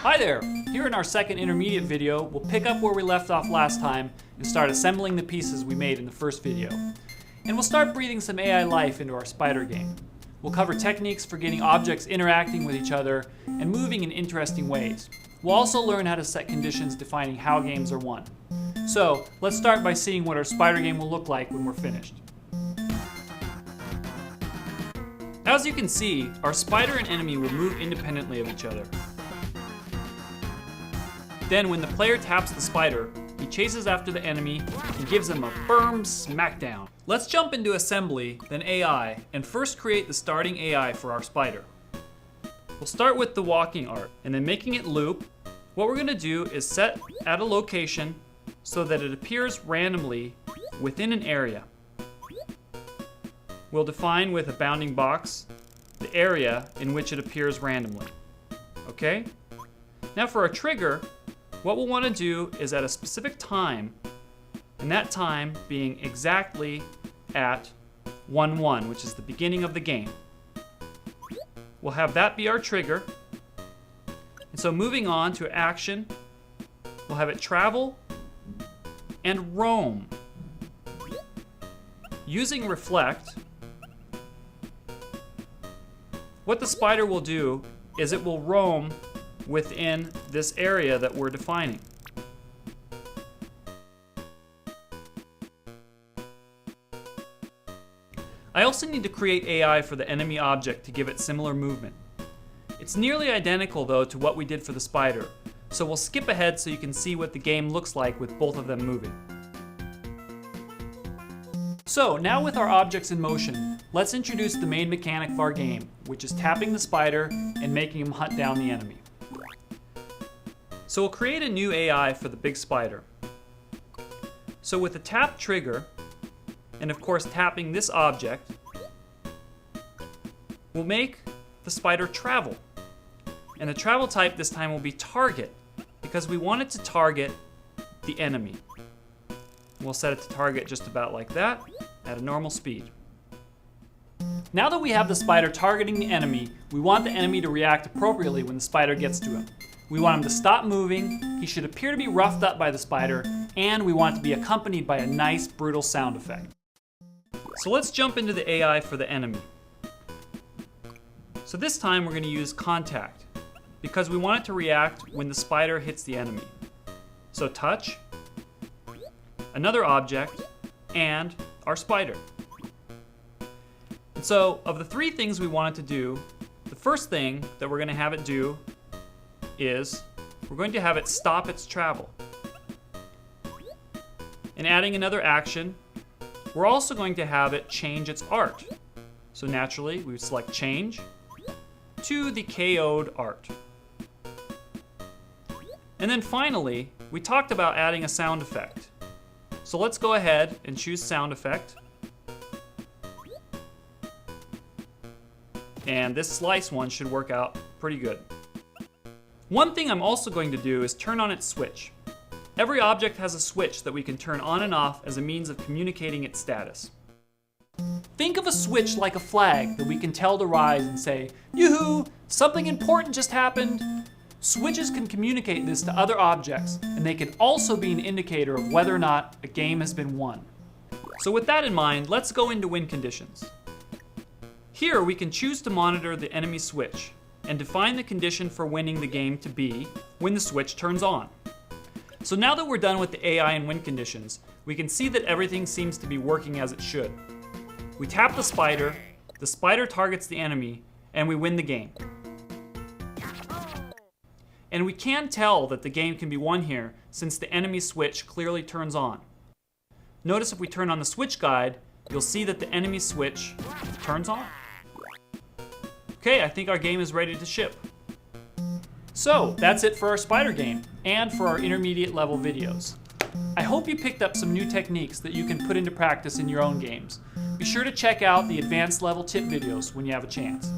Hi there! Here in our second intermediate video, we'll pick up where we left off last time and start assembling the pieces we made in the first video. And we'll start breathing some AI life into our spider game. We'll cover techniques for getting objects interacting with each other and moving in interesting ways. We'll also learn how to set conditions defining how games are won. So, let's start by seeing what our spider game will look like when we're finished. As you can see, our spider and enemy will move independently of each other. Then when the player taps the spider, he chases after the enemy and gives them a firm smackdown. Let's jump into assembly, then AI, and first create the starting AI for our spider. We'll start with the walking art, and then making it loop. What we're gonna do is set at a location so that it appears randomly within an area. We'll define with a bounding box the area in which it appears randomly. Okay? Now for our trigger, what we'll want to do is at a specific time, and that time being exactly at 1-1, which is the beginning of the game. We'll have that be our trigger. And so moving on to action, we'll have it travel and roam. Using reflect, what the spider will do is it will roam within this area that we're defining. I also need to create AI for the enemy object to give it similar movement. It's nearly identical though to what we did for the spider, so we'll skip ahead so you can see what the game looks like with both of them moving. So now with our objects in motion, let's introduce the main mechanic of our game, which is tapping the spider and making him hunt down the enemy. So we'll create a new AI for the big spider. So with the tap trigger, and of course tapping this object, we'll make the spider travel. And the travel type this time will be target, because we want it to target the enemy. We'll set it to target just about like that, at a normal speed. Now that we have the spider targeting the enemy, we want the enemy to react appropriately when the spider gets to him. We want him to stop moving, he should appear to be roughed up by the spider, and we want it to be accompanied by a nice, brutal sound effect. So let's jump into the AI for the enemy. So this time we're going to use contact, because we want it to react when the spider hits the enemy. So touch, another object, and our spider. And so of the three things we want it to do, the first thing that we're going to have it do is we're going to have it stop its travel. And adding another action, we're also going to have it change its art. So naturally, we would select change to the KO'd art. And then finally, we talked about adding a sound effect. So let's go ahead and choose sound effect. And this slice one should work out pretty good. One thing I'm also going to do is turn on its switch. Every object has a switch that we can turn on and off as a means of communicating its status. Think of a switch like a flag that we can tell to rise and say, "Yoo-hoo, something important just happened." Switches can communicate this to other objects, and they can also be an indicator of whether or not a game has been won. So with that in mind, let's go into win conditions. Here we can choose to monitor the enemy switch and define the condition for winning the game to be when the switch turns on. So now that we're done with the AI and win conditions, we can see that everything seems to be working as it should. We tap the spider targets the enemy, and we win the game. And we can tell that the game can be won here since the enemy switch clearly turns on. Notice if we turn on the switch guide, you'll see that the enemy switch turns on. Okay, I think our game is ready to ship. So that's it for our spider game and for our intermediate level videos. I hope you picked up some new techniques that you can put into practice in your own games. Be sure to check out the advanced level tip videos when you have a chance.